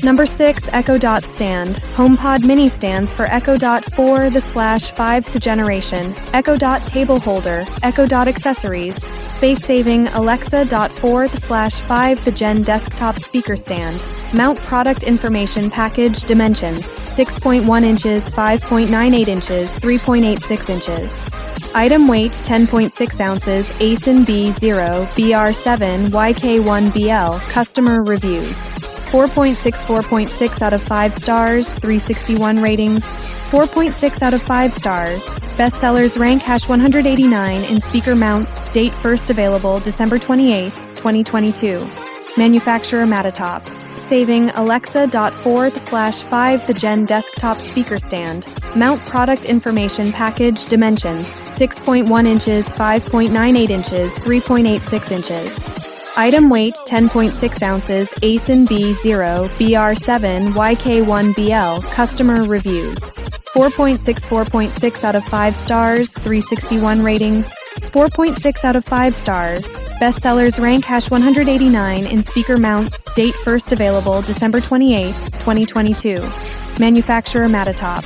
Number 6. Echo Dot Stand. Homepod mini stands for Echo Dot 4/5th generation, Echo Dot Table Holder, Echo Dot Accessories, Space-saving Alexa Dot 4/5th gen desktop speaker stand. Mount product information package dimensions: 6.1 inches, 5.98 inches, 3.86 inches. Item weight 10.6 ounces, ASIN B0, BR7, YK1BL. Customer reviews: 4.6 out of 5 stars, 361 ratings. 4.6 out of 5 stars. Bestsellers rank #189 in speaker mounts. Date first available December 28, 2022. Manufacturer Matatop. Saving Alexa Dot 4/5th gen desktop speaker stand. Mount product information package dimensions: 6.1 inches, 5.98 inches, 3.86 inches. Item weight 10.6 ounces, ASIN B0, BR7, YK1BL. Customer reviews: 4.6 out of 5 stars, 361 ratings. 4.6 out of 5 stars. Bestsellers rank #189 in speaker mounts. Date first available December 28, 2022. Manufacturer Matatop.